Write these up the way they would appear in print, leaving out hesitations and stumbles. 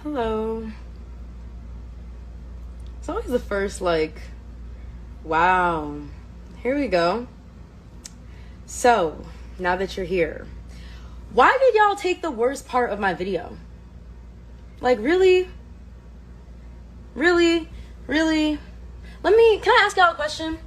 Hello. It's always the first, like, wow. Here we go. So, now that you're here, why did y'all take the worst part of my video? Like, really? Really? Really? Can I ask y'all a question?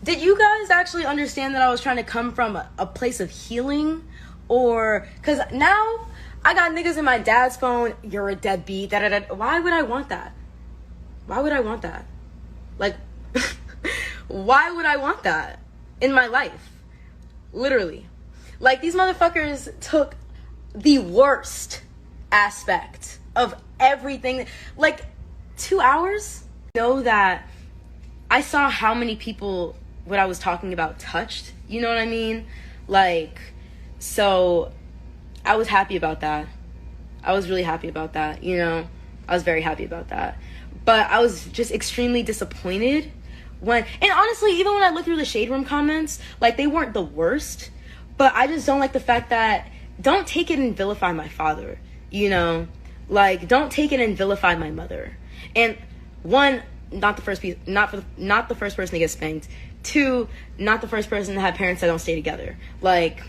Did you guys actually understand that I was trying to come from a place of healing? Or, because now I got niggas in my dad's phone, you're a deadbeat, da-da-da. Why would I want that? Why would I want that? Like, why would I want that in my life? Literally. Like, these motherfuckers took the worst aspect of everything. Like, 2 hours? Know that I saw how many people what I was talking about touched. You know what I mean? Like, so I was happy about that. I was really happy about that, you know? I was very happy about that. But I was just extremely disappointed when, and honestly, even when I looked through the Shade Room comments, like, they weren't the worst, but I just don't like the fact that, don't take it and vilify my father, you know? Like, don't take it and vilify my mother. And one, not the first person to get spanked. Two, not the first person to have parents that don't stay together. Like,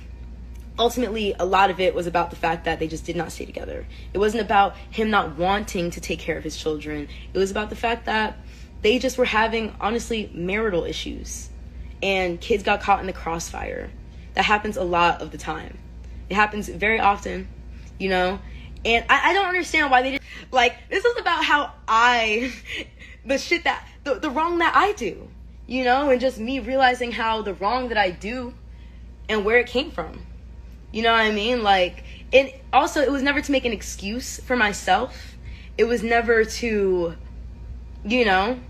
ultimately, a lot of it was about the fact that they just did not stay together. It wasn't about him not wanting to take care of his children. It was about the fact that they just were having, honestly, marital issues. And kids got caught in the crossfire. That happens a lot of the time. It happens very often, you know? And I don't understand why they did. Like, this is about how the wrong that I do, you know? And just me realizing how the wrong that I do and where it came from. You know what I mean? Like, and also, it was never to make an excuse for myself. It was never to, you know,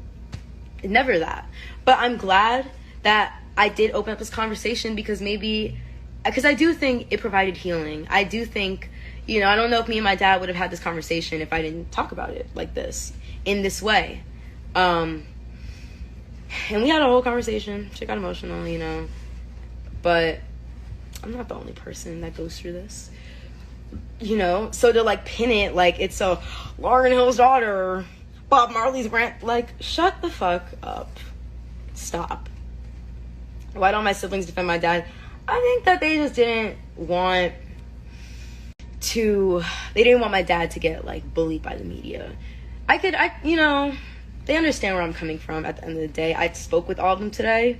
never that. But I'm glad that I did open up this conversation because I do think it provided healing. I do think, you know, I don't know if me and my dad would have had this conversation if I didn't talk about it like this, in this way. And we had a whole conversation. She got emotional, you know. But I'm not the only person that goes through this, you know? So to, like, pin it like it's a Lauryn Hill's daughter, Bob Marley's grand, like, shut the fuck up. Stop. Why don't my siblings defend my dad? I think that they just didn't want my dad to get, like, bullied by the media. You know, they understand where I'm coming from at the end of the day. I spoke with all of them today.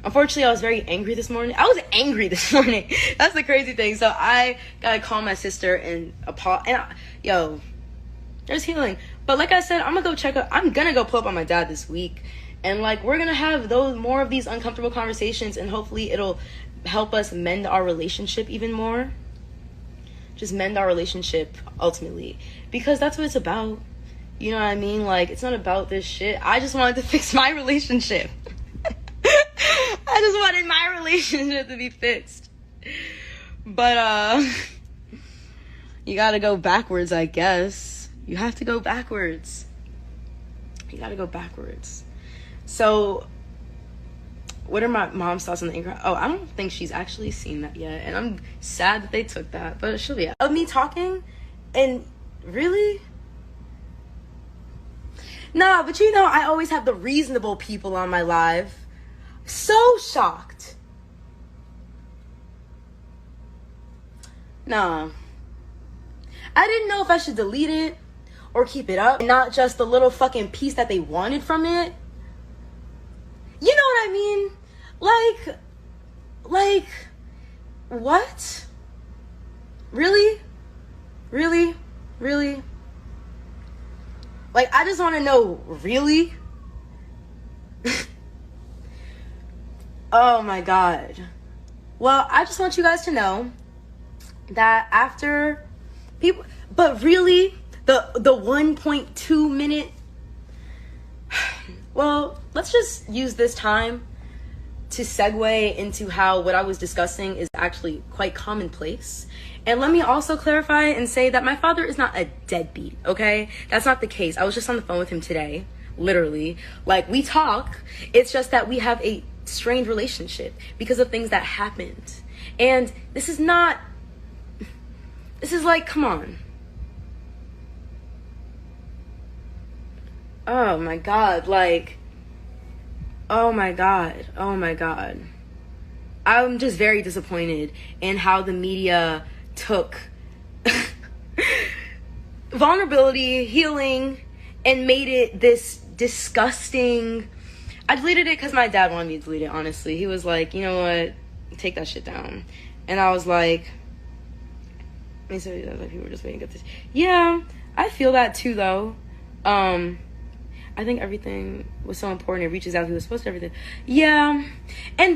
Unfortunately, I was very angry this morning. That's the crazy thing. So I gotta call my sister and yo, there's healing. But like I said, I'm gonna go pull up on my dad this week. And, like, we're gonna have more of these uncomfortable conversations, and hopefully it'll help us mend our relationship even more. Just mend our relationship, ultimately. Because that's what it's about. You know what I mean? Like, it's not about this shit. I just wanted to fix my relationship. I just wanted my relationship to be fixed. But, you gotta go backwards, I guess. You have to go backwards. You gotta go backwards. So, what are my mom's thoughts on the anchor? Oh, I don't think she's actually seen that yet. And I'm sad that they took that, but she'll be out. Of me talking, and really? Nah, but you know, I always have the reasonable people on my live. So shocked. Nah. I didn't know if I should delete it or keep it up. Not just the little fucking piece that they wanted from it. You know what I mean? Like, what? Really? Really? Really? Like, I just want to know, really? Oh my God. Well, I just want you guys to know that after people, but really, the 1.2 minute, well, let's just use this time to segue into how what I was discussing is actually quite commonplace. And let me also clarify and say that my father is not a deadbeat, okay? That's not the case. I was just on the phone with him today, literally. Like, we talk. It's just that we have a strained relationship because of things that happened. And this is like, come on. Oh my God. Like, oh my God. Oh my God. I'm just very disappointed in how the media took vulnerability, healing, and made it this disgusting. I deleted it because my dad wanted me to delete it, honestly. He was like, you know what? Take that shit down. And I was like, people were just waiting to get this. Yeah, I feel that too, though. I think everything was so important. It reaches out. He was supposed to everything. Yeah. And